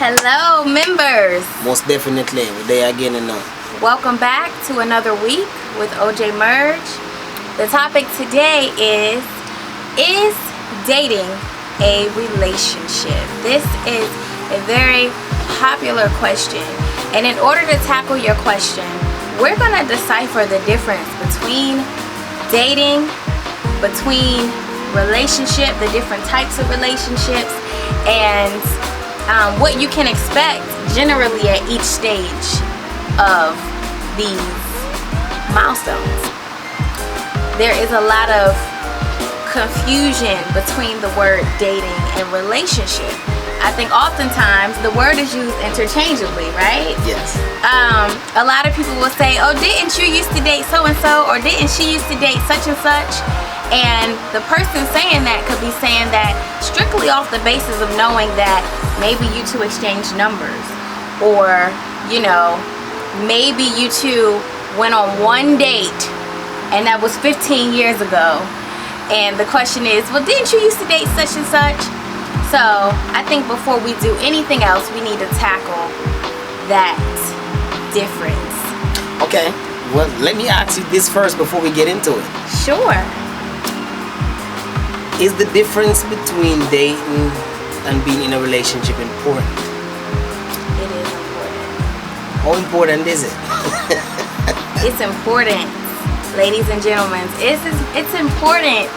Hello, members. Most definitely, we're there again and now. Welcome back to another week with OJ Merge. The topic today is dating a relationship? This is a very popular question. And in order to tackle your question, we're going to decipher the difference between dating, between relationship, the different types of relationships, and what you can expect generally at each stage of these milestones. There is a lot of confusion between the word dating and relationship. I think oftentimes the word is used interchangeably, right? Yes. A lot of people will say, oh, didn't you used to date so-and-so, or didn't she used to date such and such? And the person saying that could be saying that strictly off the basis of knowing that maybe you two exchanged numbers, or, you know, maybe you two went on one date and that was 15 years ago. And the question is, well, didn't you used to date such and such? So I think before we do anything else, we need to tackle that difference. Okay, well, let me ask you this first before we get into it. Sure. Is the difference between dating and being in a relationship important? It is important. How important is it? It's important, ladies and gentlemen. It's important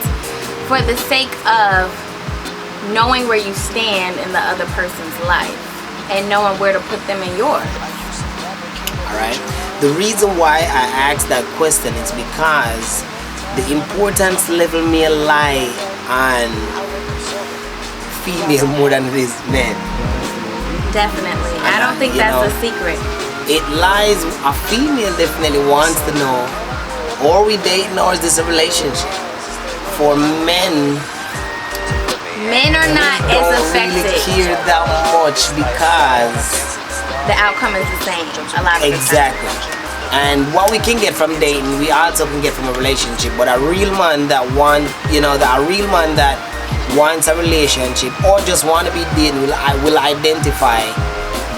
for the sake of knowing where you stand in the other person's life and knowing where to put them in yours. Alright. The reason why I asked that question is because the importance level may lie on female more than it is men. Definitely. I don't think that's a secret. It lies, a female definitely wants to know, are we dating or is this a relationship? For men are not as affected. Really care that much because the outcome is the same a lot of the time. Exactly. And what we can get from dating, we also can get from a relationship. But a real man that wants a relationship or just want to be dating will identify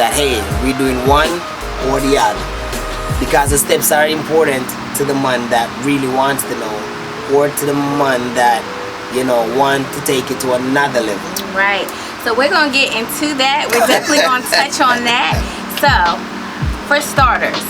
that, hey, we're doing one or the other. Because the steps are important to the man that really wants to know, or to the man that, you know, want to take it to another level. Right. So we're going to get into that. We're definitely going to touch on that. So, for starters,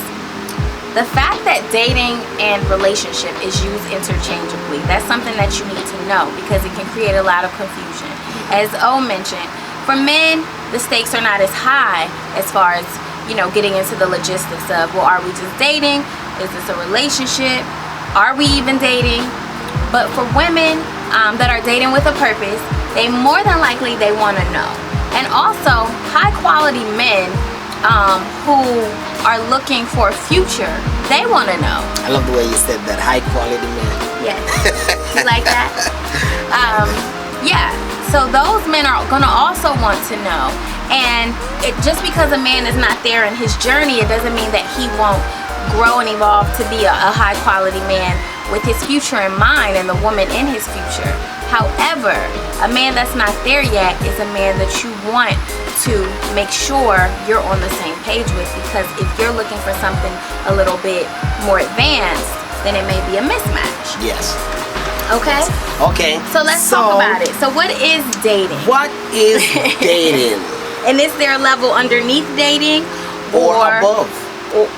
the fact that dating and relationship is used interchangeably, that's something that you need to know because it can create a lot of confusion. As O mentioned, for men, the stakes are not as high as far as, you know, getting into the logistics of, well, are we just dating? Is this a relationship? Are we even dating? But for women that are dating with a purpose, they more than likely they want to know. And also, high quality men who are looking for a future, they want to know. I love the way you said that, high quality men. Yes. You like that? Yeah. So those men are going to also want to know. And just because a man is not there in his journey, it doesn't mean that he won't grow and evolve to be a high quality man with his future in mind and the woman in his future. However, a man that's not there yet is a man that you want to make sure you're on the same page with, because if you're looking for something a little bit more advanced, then it may be a mismatch. Yes. Okay? Okay. So let's talk about it. So what is dating? What is dating? And is there a level underneath dating or above?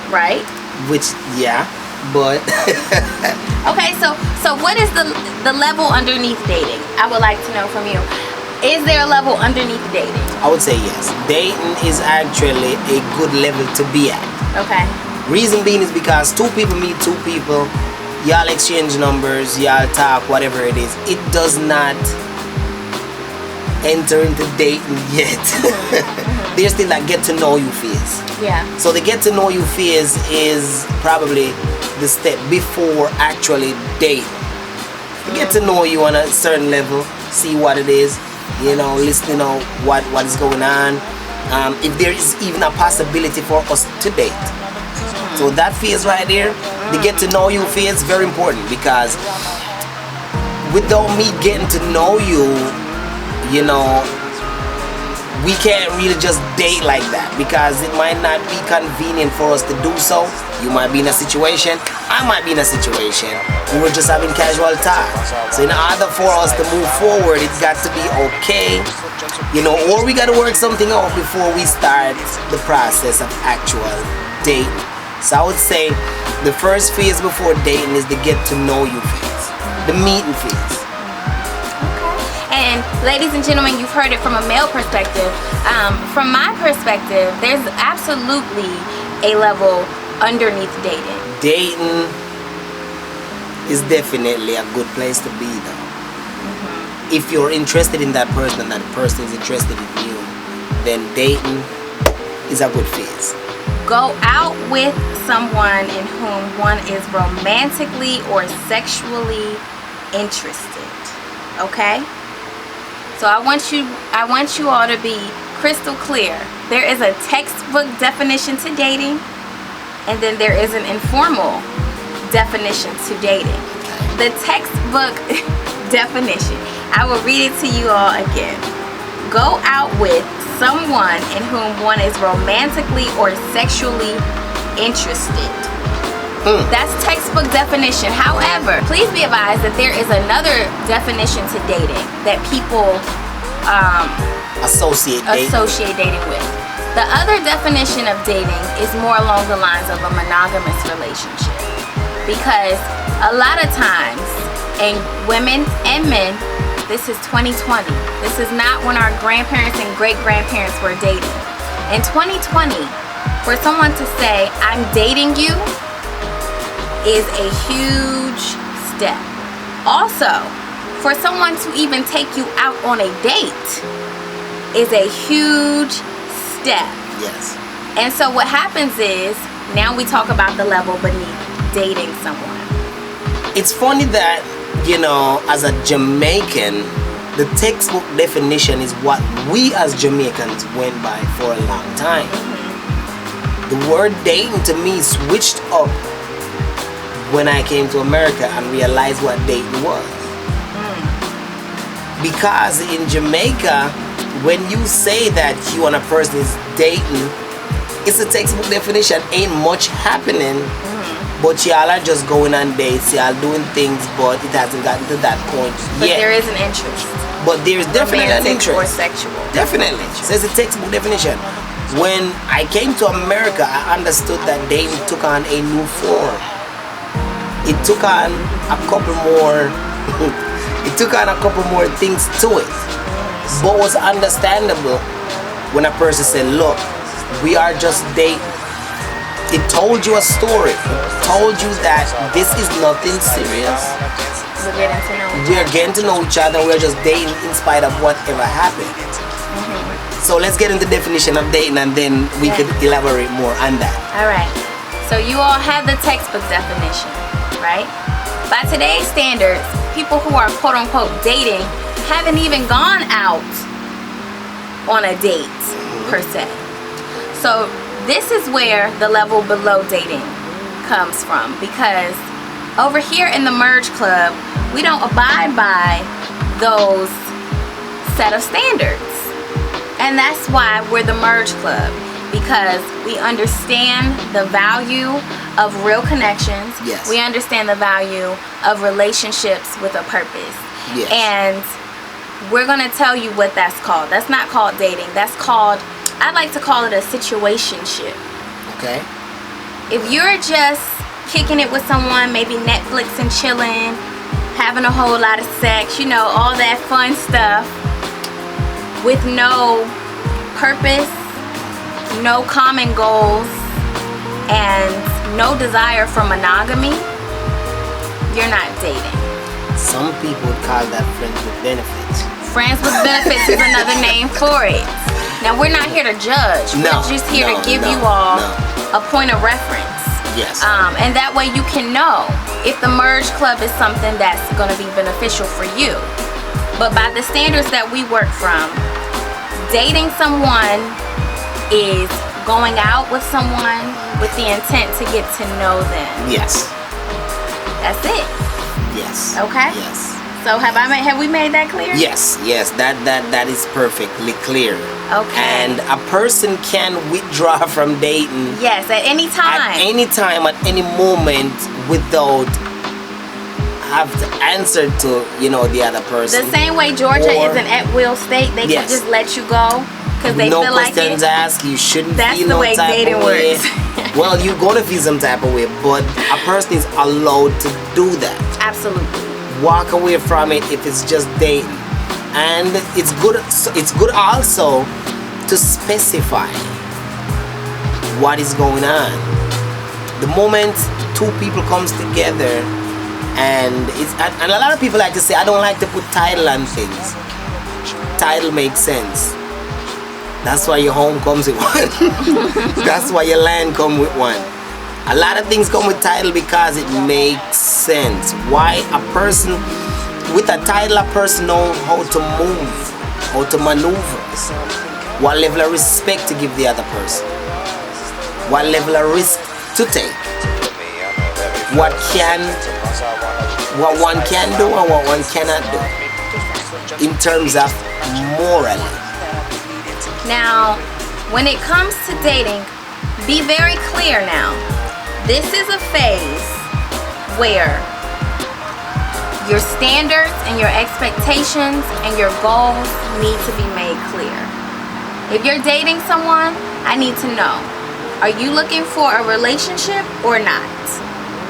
Right. Which, yeah, but okay, so what is the level underneath dating? I would like to know from you. Is there a level underneath dating? I would say yes. Dating is actually a good level to be at. Okay. Reason being is because two people meet two people, y'all exchange numbers, y'all talk, whatever it is. It does not enter into dating yet. There's still that get to know you phase. Yeah. So the get to know you phase is probably the step before actually dating. To get to know you on a certain level, see what it is, you know, listen to what is going on, if there is even a possibility for us to date. So that phase right there, the get to know you phase, very important, because without me getting to know you, you know, we can't really just date like that because it might not be convenient for us to do so. You might be in a situation, I might be in a situation. We were just having casual talk. So in order for us to move forward, it's got to be okay, you know, or we got to work something out before we start the process of actual dating. So I would say the first phase before dating is the get to know you phase, the meeting phase. And ladies and gentlemen, you've heard it from a male perspective. From my perspective, there's absolutely a level underneath dating. Dating is definitely a good place to be, though. If you're interested in that person and that person is interested in you, then dating is a good phase. Go out with someone in whom one is romantically or sexually interested. Okay? So I want you all to be crystal clear. There is a textbook definition to dating, and then there is an informal definition to dating. The textbook definition, I will read it to you all again. Go out with someone in whom one is romantically or sexually interested. That's textbook definition. However, please be advised that there is another definition to dating that people associate dating with. The other definition of dating is more along the lines of a monogamous relationship, because a lot of times, and women and men, this is 2020. This is not when our grandparents and great-grandparents were dating. In 2020, for someone to say, I'm dating you, is a huge step. Also, for someone to even take you out on a date is a huge step. Yes. And so what happens is, now we talk about the level beneath dating someone. It's funny that, you know, as a Jamaican, the textbook definition is what we as Jamaicans went by for a long time. The word dating to me switched up when I came to America and realized what dating was. Because in Jamaica, when you say that you and a person is dating, it's a textbook definition. Ain't much happening, but y'all are just going on dates, y'all doing things, but it hasn't gotten to that point But yet. there is an interest. But there's definitely an Romantic interest. or sexual. Definitely. So it's a textbook definition. When I came to America, I understood that dating took on a new form. It took on a couple more things to it. But was understandable when a person said, look, we are just dating. It told you a story. It told you that this is nothing serious. We're getting to know each other. We're just dating in spite of whatever happened. So let's get into the definition of dating, and then we could elaborate more on that. All right. So you all have the textbook definition, right? By today's standards, people who are quote unquote dating haven't even gone out on a date per se. So this is where the level below dating comes from, because over here in the Merge Club, we don't abide by those set of standards. And that's why we're the Merge Club, because we understand the value of real connections. Yes. We understand the value of relationships with a purpose. Yes. And we're going to tell you what that's called. That's not called dating. That's called, I like to call it a situationship. Okay. If you're just kicking it with someone, maybe Netflix and chilling, having a whole lot of sex, you know, all that fun stuff, with no purpose, no common goals, and no desire for monogamy, you're not dating. Some people would call that friends with benefits. Friends with benefits is another name for it. Now, we're not here to judge. No, we're just here to give you no. all a point of reference. Yes. And that way you can know if the Merge Club is something that's going to be beneficial for you. But by the standards that we work from, dating someone is going out with someone with the intent to get to know them. Yes. That's it. Yes. Okay? Yes. So have we made that clear? Yes, that is perfectly clear. Okay. And a person can withdraw from dating Yes, at any time. at any moment without have to answer to the other person. The same way Georgia Or- is an at-will state, they Yes. can just let you go because they no feel like questions it. asked. You shouldn't That's feel the no way type dating of way. works. Well, you're gonna feel some type of way, but a person is allowed to do that. Absolutely. Walk away from it if it's just dating, and it's good. It's good also to specify what is going on. The moment two people comes together, and a lot of people like to say, I don't like to put title on things. Title makes sense. That's why your home comes with one. That's why your land comes with one. A lot of things come with title because it makes sense. Why a person with a title, a person knows how to move, how to maneuver, what level of respect to give the other person, what level of risk to take, what one can do and what one cannot do in terms of morally. Now, when it comes to dating, be very clear now. This is a phase where your standards and your expectations and your goals need to be made clear. If you're dating someone, I need to know, are you looking for a relationship or not?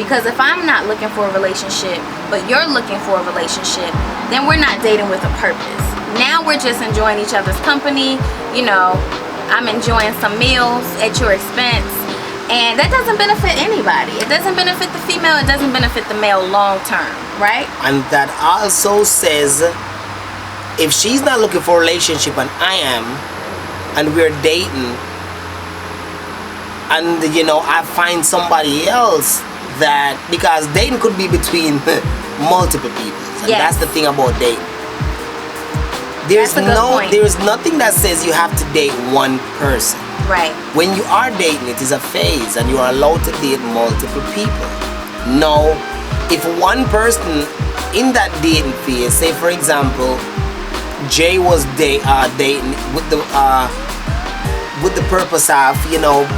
Because if I'm not looking for a relationship, but you're looking for a relationship, then we're not dating with a purpose. Now we're just enjoying each other's company. I'm enjoying some meals at your expense. And that doesn't benefit anybody. It doesn't benefit the female. It doesn't benefit the male long term, right? And that also says, if she's not looking for a relationship and I am, and we're dating, and I find somebody else that, because dating could be between multiple people. And Yes. that's the thing about dating. There's That's a good point. there's nothing that says you have to date one person. Right. When you are dating, it is a phase and you are allowed to date multiple people. Now, if one person in that dating phase, say for example, Jay was dating with the purpose of,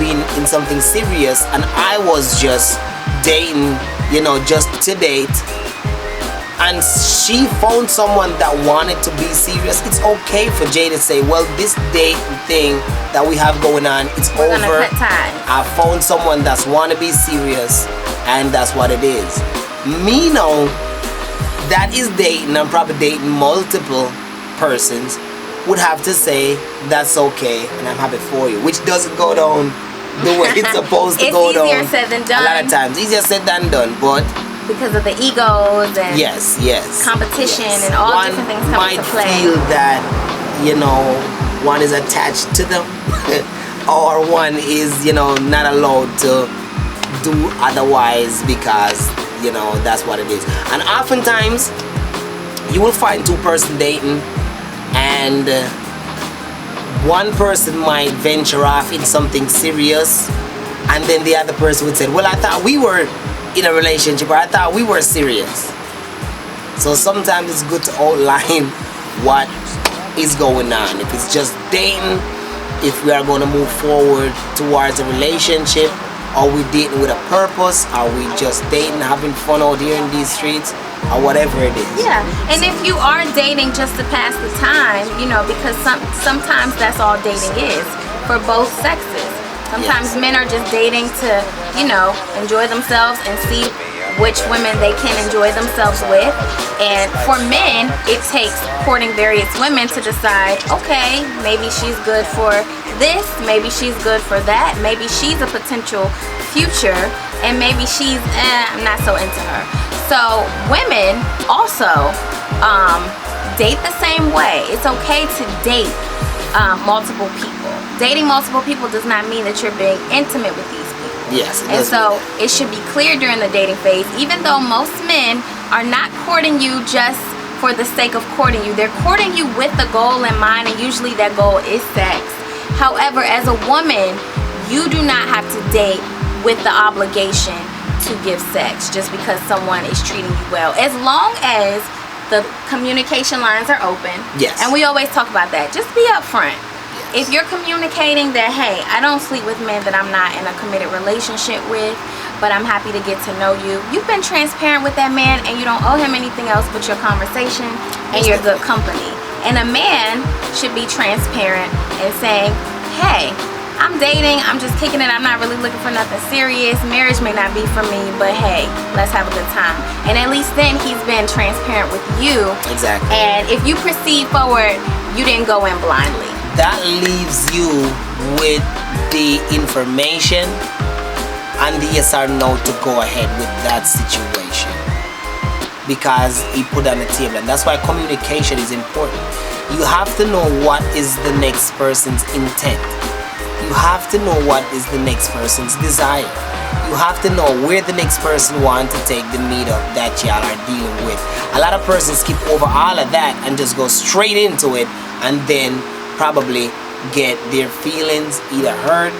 being in something serious, and I was just dating, just to date, and she found someone that wanted to be serious, it's okay for Jay to say, well, this dating thing that we have going on, it's We're over. gonna cut ties. I found someone that's want to be serious, and that's what it is. Me now, that is dating, I'm probably dating multiple persons, would have to say, that's okay, and I'm happy for you, which doesn't go down the way it's supposed to go down. It's easier said than done. A lot of times, easier said than done, but Because of the egos and yes, competition yes. and all One different things come might into play. feel that, one is attached to them, or one is, not allowed to do otherwise because, that's what it is. And oftentimes, you will find two-person dating, and one person might venture off in something serious, and then the other person would say, well, I thought we were in a relationship, or I thought we were serious. So sometimes it's good to outline what is going on. If it's just dating, if we are going to move forward towards a relationship, are we dating with a purpose? Are we just dating, having fun out here in these streets, or whatever it is? Yeah, and if you are dating just to pass the time, because sometimes that's all dating is for both sexes. Sometimes Yes. men are just dating to, enjoy themselves and see which women they can enjoy themselves with. And for men, it takes courting various women to decide, okay, maybe she's good for this, maybe she's good for that, maybe she's a potential future, and maybe she's, I'm not so into her. So women also date the same way. It's okay to date multiple people. Dating multiple people does not mean that you're being intimate with these people. Yes. And so it should be clear during the dating phase, even though most men are not courting you just for the sake of courting you. They're courting you with the goal in mind, and usually that goal is sex. However, as a woman, you do not have to date with the obligation to give sex just because someone is treating you well. As long as the communication lines are open. Yes. And we always talk about that. Just be upfront. If you're communicating that, hey, I don't sleep with men that I'm not in a committed relationship with, but I'm happy to get to know you. You've been transparent with that man, and you don't owe him anything else but your conversation and your good company. And a man should be transparent and saying, hey, I'm dating, I'm just kicking it, I'm not really looking for nothing serious. Marriage may not be for me, but hey, let's have a good time. And at least then he's been transparent with you. Exactly. And if you proceed forward, you didn't go in blindly. That leaves you with the information and the yes or no to go ahead with that situation, because he put on the table. And that's why communication is important. You have to know what is the next person's intent. You have to know what is the next person's desire. You have to know where the next person wants to take the meetup that y'all are dealing with. A lot of persons skip over all of that and just go straight into it, and then probably get their feelings either hurt,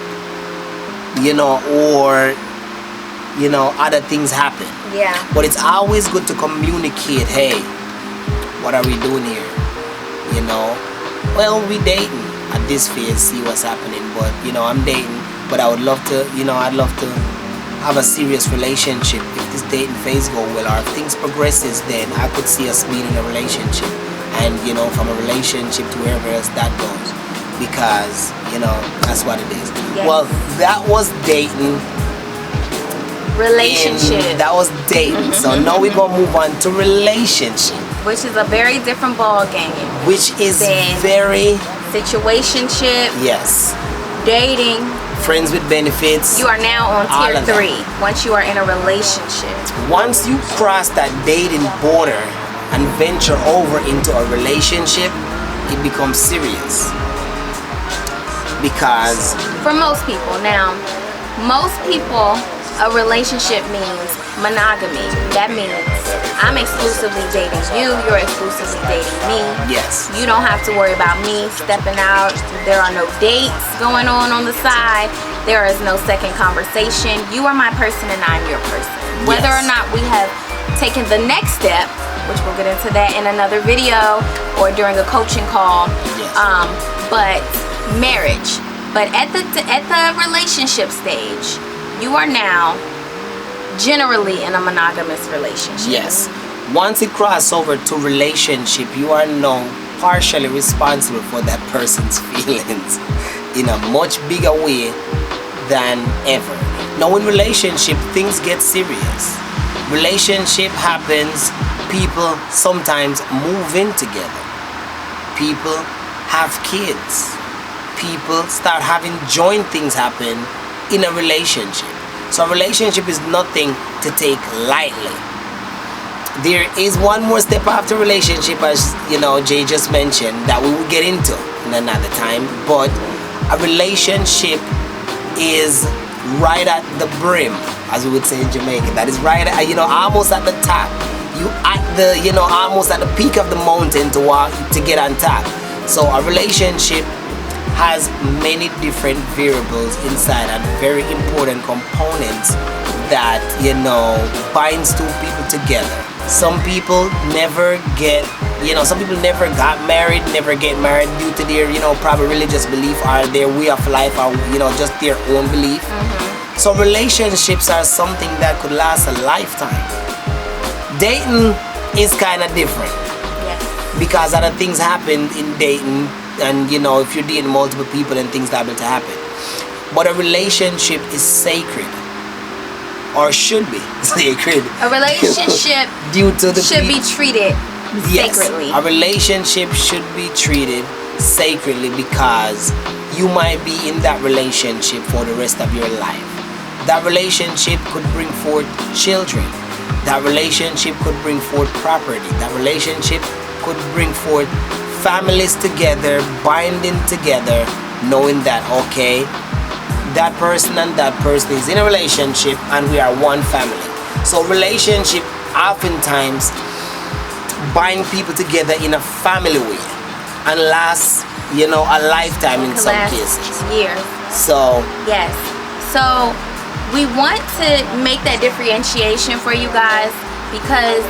or other things happen. Yeah. But it's always good to communicate. Hey, what are we doing here? Well, we dating at this phase, see what's happening. But I'm dating, but I would love to, I'd love to have a serious relationship. If this dating phase go well, or if things progresses, then I could see us being in a relationship. And from a relationship to wherever else that goes, because that's what it is. Yes. Well, that was dating. Relationship. That was dating. So now we're gonna move on to relationship, which is a very different ball game. Which is very situationship. Yes. Dating. Friends with benefits. You are now on tier 3 once you are in a relationship. Once you cross that dating border and venture over into a relationship, it becomes serious. Because for most people, a relationship means monogamy. That means I'm exclusively dating you, you're exclusively dating me. Yes. You don't have to worry about me stepping out. There are no dates going on the side. There is no second conversation. You are my person and I'm your person. Whether or not we have taken the next step, which we'll get into that in another video or during a coaching call. Yes. But marriage. But at the relationship stage, you are now generally in a monogamous relationship. Yes. Once it crosses over to relationship, you are now partially responsible for that person's feelings in a much bigger way than ever. Now in relationship, things get serious. Relationship happens. People sometimes move in together. People have kids. People start having joint things happen in a relationship. So a relationship is nothing to take lightly. There is one more step after relationship, as Jay just mentioned, that we will get into in another time. But a relationship is right at the brim, as we would say in Jamaica. That is right at, almost at the top. You at the, almost at the peak of the mountain to get on top. So a relationship has many different variables inside and very important components that binds two people together. Some people never get, some people never got married, never get married due to their, probably religious belief or their way of life, or just their own belief. So relationships are something that could last a lifetime. Dating is kind of different. Yes. Because other things happen in dating, and if you're dating multiple people, and things liable to happen. But a relationship is sacred, or should be sacred. A relationship should be treated sacredly. A relationship should be treated sacredly, because you might be in that relationship for the rest of your life. That relationship could bring forth children. That relationship could bring forth property. That relationship could bring forth families together, binding together, knowing that, okay, that person and that person is in a relationship and we are one family. So relationship oftentimes bind people together in a family way and lasts, a lifetime in some cases. Years. So yes. So we want to make that differentiation for you guys, because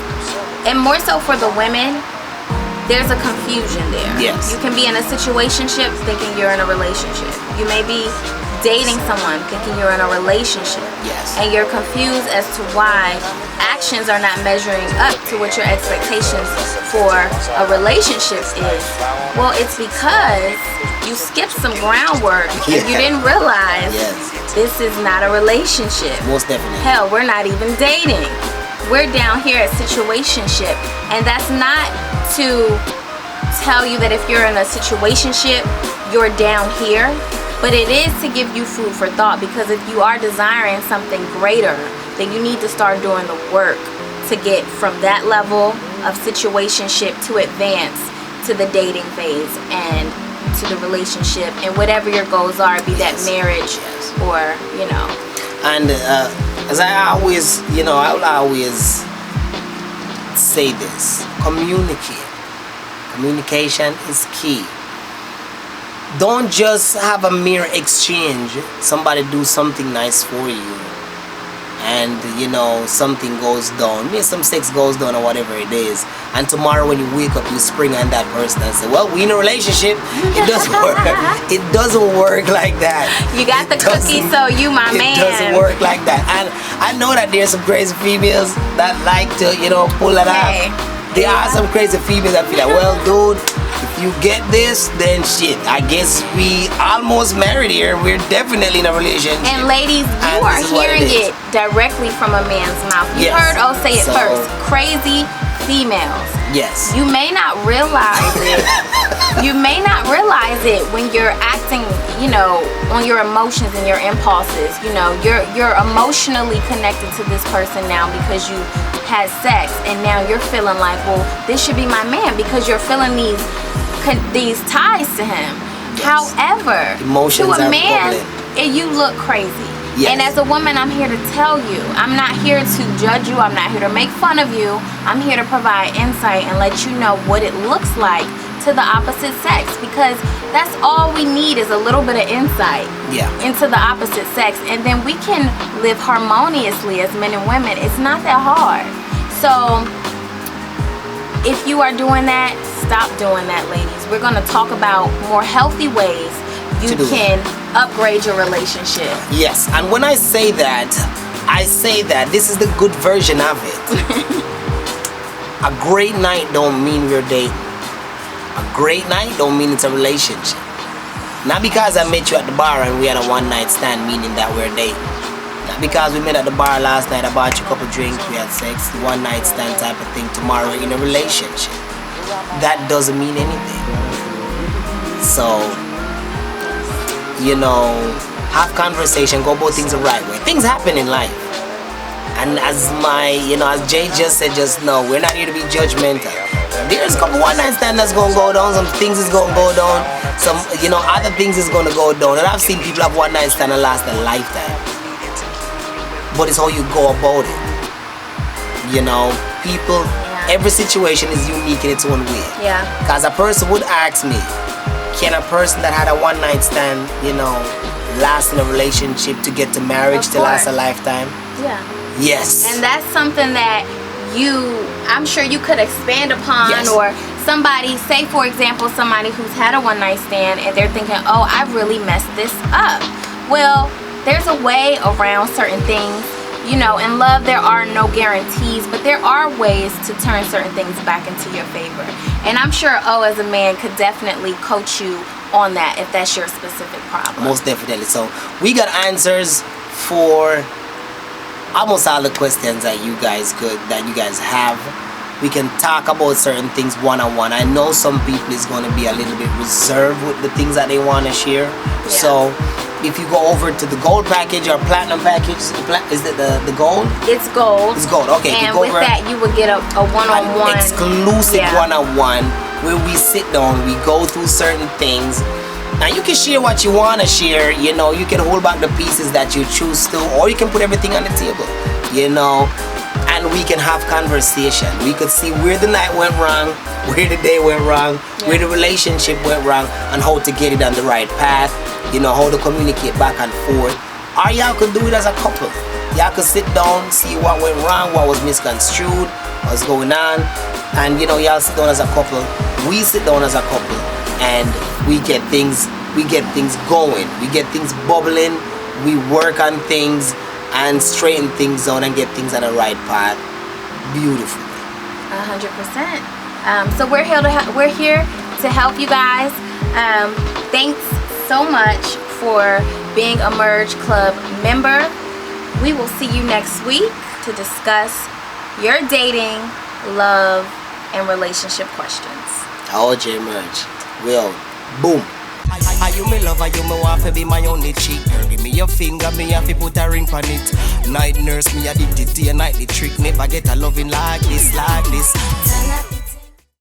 and more so for the women, there's a confusion there. Yes. You can be in a situationship thinking you're in a relationship. You may be dating someone thinking you're in a relationship. Yes. And you're confused as to why actions are not measuring up to what your expectations for a relationship is. Well, it's because you skipped some groundwork and you didn't realize this is not a relationship. Most definitely. Hell, we're not even dating. We're down here at situationship, and that's not to tell you that if you're in a situationship, you're down here, but it is to give you food for thought, because if you are desiring something greater, then you need to start doing the work to get from that level of situationship to advance to the dating phase and to the relationship and whatever your goals are, be that marriage or, you know. And as I always, I will always say this: communicate. Communication is key. Don't just have a mere exchange. Somebody do something nice for you, and something goes down, maybe some sex goes down or whatever it is, and tomorrow when you wake up you spring on that person and say, well, we in a relationship. It doesn't work. It doesn't work like that. You got the cookie, so you my man. It doesn't work like that. And I know that there's some crazy females that like to pull it off. There are some crazy females that feel like, well, dude, if you get this, then shit, I guess we almost married here. We're definitely in a relationship. And ladies, you are hearing it directly from a man's mouth. You heard O say it first. Crazy females. Yes. You may not realize it. You may not realize it when you're acting, on your emotions and your impulses. You're emotionally connected to this person now because you had sex, and now you're feeling like, well, this should be my man, because you're feeling these ties to him. However, emotions to a man, bubbling. you look crazy. Yes. And as a woman, I'm here to tell you, I'm not here to judge you, I'm not here to make fun of you, I'm here to provide insight and let you know what it looks like to the opposite sex, because that's all we need is a little bit of insight into the opposite sex, and then we can live harmoniously as men and women. It's not that hard. So if you are doing that, stop doing that, ladies. We're going to talk about more healthy ways you can upgrade your relationship. Yes, and when I say that this is the good version of it. A great night don't mean we're dating. A great night don't mean it's a relationship. Not because I met you at the bar and we had a one-night stand, meaning that we're dating. Not because we met at the bar last night, I bought you a couple drinks, we had sex, one-night stand type of thing. Tomorrow we're in a relationship. That doesn't mean anything. So, have conversation, go about things the right way. Things happen in life. And as as Jay just said just now, we're not here to be judgmental. There's a couple one-night stands that's gonna go down, some things is gonna go down, some other things is gonna go down. And I've seen people have one-night stand and last a lifetime. But it's how you go about it. People, every situation is unique in its own way. Yeah. Because a person would ask me, can a person that had a one-night stand, last in a relationship to get to marriage to last a lifetime? Yeah. Yes. And that's something that I'm sure you could expand upon, or somebody, say for example, somebody who's had a one-night stand and they're thinking, oh, I really messed this up. Well, there's a way around certain things. In love there are no guarantees, but there are ways to turn certain things back into your favor. And I'm sure as a man could definitely coach you on that if that's your specific problem. Most definitely. So we got answers for almost all the questions that you guys have. We can talk about certain things one-on-one. I know some people is going to be a little bit reserved with the things that they want to share. Yeah. So if you go over to the gold package or platinum package, is it the gold? It's gold. It's gold, okay. And with that you would get a one-on-one. An exclusive one-on-one where we sit down, we go through certain things. Now you can share what you want to share, you can hold back the pieces that you choose to, or you can put everything on the table, and we can have conversation. We could see where the night went wrong, where the day went wrong, where the relationship went wrong, and how to get it on the right path, how to communicate back and forth. Or y'all could do it as a couple. Y'all could sit down, see what went wrong, what was misconstrued, what's going on, and you know, y'all sit down as a couple, we sit down as a couple, and we get things going, we get things bubbling, we work on things and straighten things out and get things on the right path beautifully. 100%. So we're here to help you guys. Thanks so much for being a Merge Club member. We will see you next week to discuss your dating, love, and relationship questions. OJ Merge. We out. Boom. Are you me lover, you me want to be my only cheek. Girl, give me your finger, me have to put a ring on it. Night nurse, me addicted to your nightly trick. Never get a loving like this, like this.